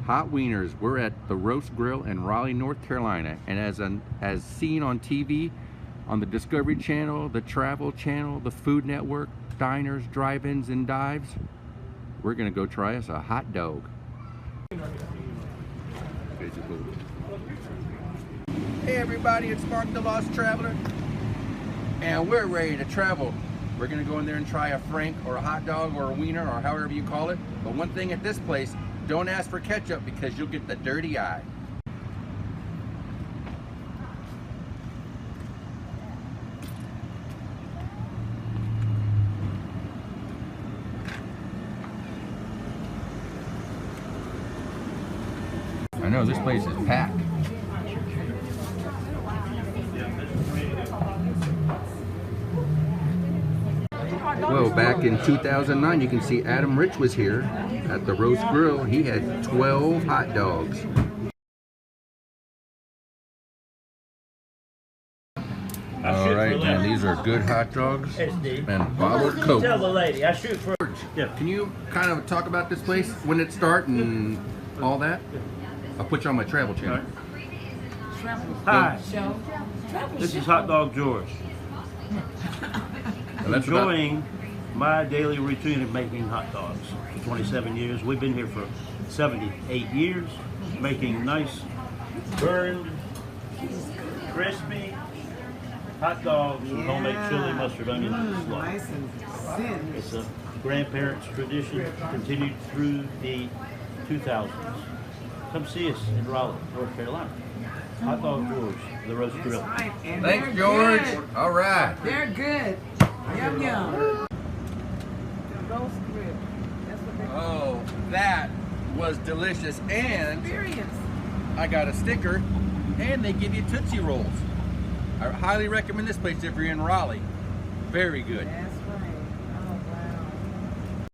hot wieners. We're at the Roast Grill in Raleigh, North Carolina, and as seen on TV, on the Discovery Channel, the Travel Channel, the Food Network, diners, drive-ins, and dives, we're gonna go try us a hot dog. Hey everybody, it's Mark the Lost Traveler, and we're ready to travel. We're gonna go in there and try a frank or a hot dog or a wiener or however you call it. But one thing at this place, don't ask for ketchup because you'll get the dirty eye. I know this place is packed. Well, back in 2009, you can see Adam Rich was here at the Roast Grill. He had 12 hot dogs. All right, and these are good hot dogs and bottled Coke. Tell the lady, I shoot for. Yeah. Can you kind of talk about this place, when it started and all that? I'll put you on my travel channel. Hi, this is Hot Dog George. Enjoying my daily routine of making hot dogs for 27 years. We've been here for 78 years, making nice, burned, crispy hot dogs with homemade chili, mustard, onions, and slaw. It's a grandparents' tradition, continued through the 2000s. Come see us in Raleigh, North Carolina. Hot Dog George, the Roast Grill. Thanks, George. Good. All right. They're good. Yum, yum. Roast Grill. That's what they call Oh, that was delicious. And experience. I got a sticker, and they give you Tootsie Rolls. I highly recommend this place if you're in Raleigh. Very good. That's